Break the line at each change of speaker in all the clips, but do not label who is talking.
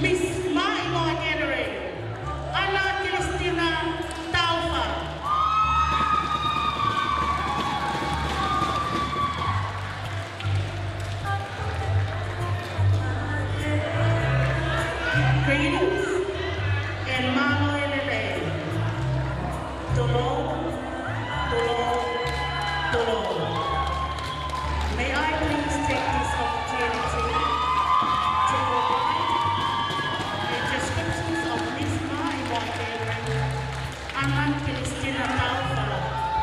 Miss Maimo Gathering, Ana Cristina Taufa. Greetings and Mamo Elele. Tolo, Tolo, Tolo. May I please take this opportunity to provide a description of Miss Maimo Gathering, Ana Cristina Taufa,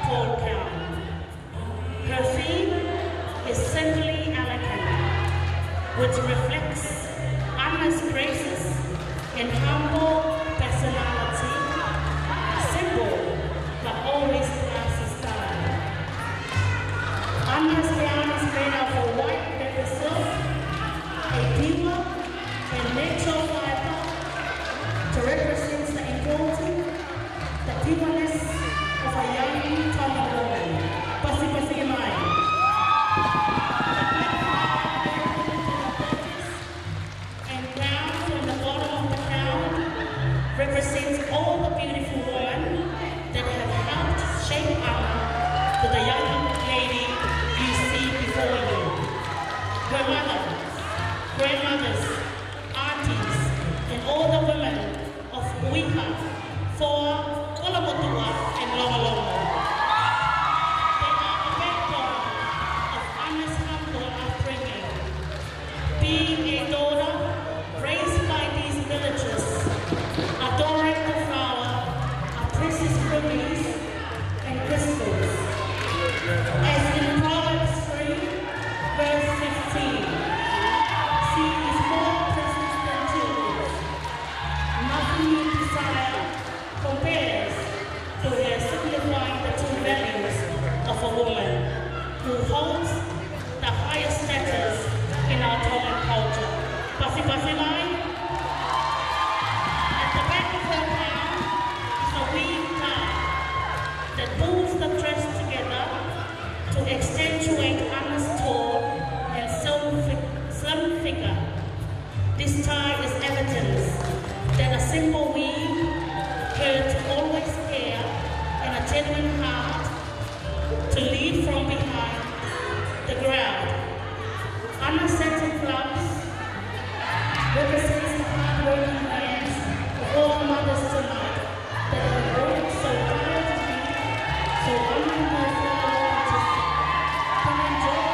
Paul Town. Her theme is simply elegant, which reflects Anna's graces and humble personality, simple but always classy style. Anna's gown is made of a white leather silk, a diva and natural fiber to represent the equality, the divaness of a young Tommy woman. Pasi Mai. And down from the bottom of the gown represents all the beautiful women that have helped shape Anna to the young lady you see before you. Her mothers, grandmothers, aunties, and all the women of Uiha, Foa, Olamotua, and Longolongo. They are the backbone of Anna's humble upbringing. Being a daughter raised by these villagers, adoring the flower of precious rubies and crystals. As in Proverbs 3, verse 15, she is more precious than jewels. Nothing you desire compares to her, signifying the true values of a woman who holds the highest status in our Tongan culture. Pasi Mai. At the back of her gown is a weave tie that pulls the dress together to accentuate Anna's tall and slim figure. This tie is evidence that a simple weave, her to always care, and a genuine heart to lead from behind the ground. Anna's satin gloves represents the hard-working hands of all mothers tonight that have worked so tirelessly so Anna and her fellow artists can enjoy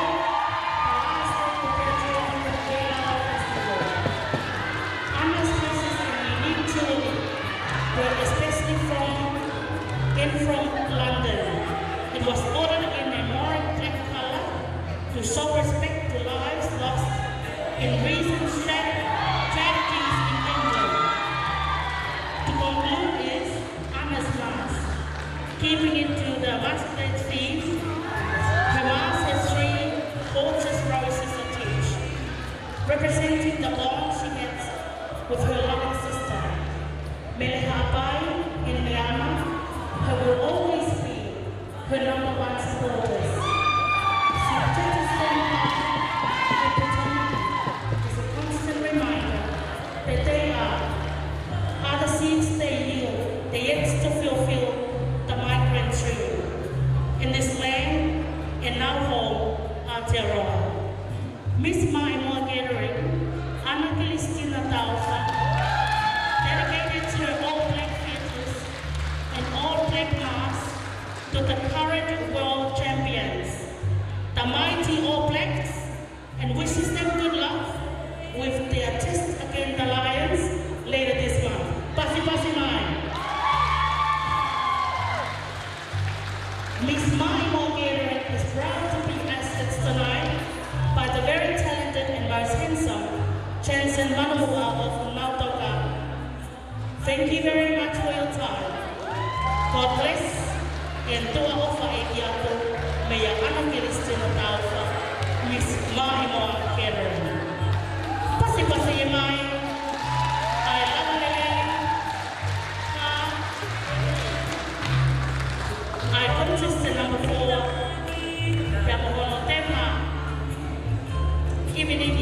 the last day of their journey to the Gala Festival. Anna's dresses are unique too, were especially from London. It was ordered in a more black color to show respect to lives lost in recent tragedies in England. To conclude is Anna's mask. Keeping it to the masquerade theme, her mask has 3 gorgeous roses attached, representing the bond she has with her loving sister. Melehapai in Myanmar, her will always be her #1 supporters. She protects them is a constant reminder that they are the seeds they yield, the yet to fulfill the migrant dream in this land and now home, Aotearoa. Miss Maimo Gathering, Ana Cristina Taufa, dedicated to her all-black features and all-black mask to the current world champions, the mighty All Blacks, and wishes them good luck with their test against the Lions later this month. Pasi Mai. Miss Maimo Gathering is proud to be assets tonight by the very talented and most handsome Chanson Manahua of Nautoka. Thank you very much for your time. God bless and tua ofa e kiato me ya Ana Cristina Taufa, Miss Maimo Gathering. Pasi mai. I love I contested number 4. Yamohono Tema. Even if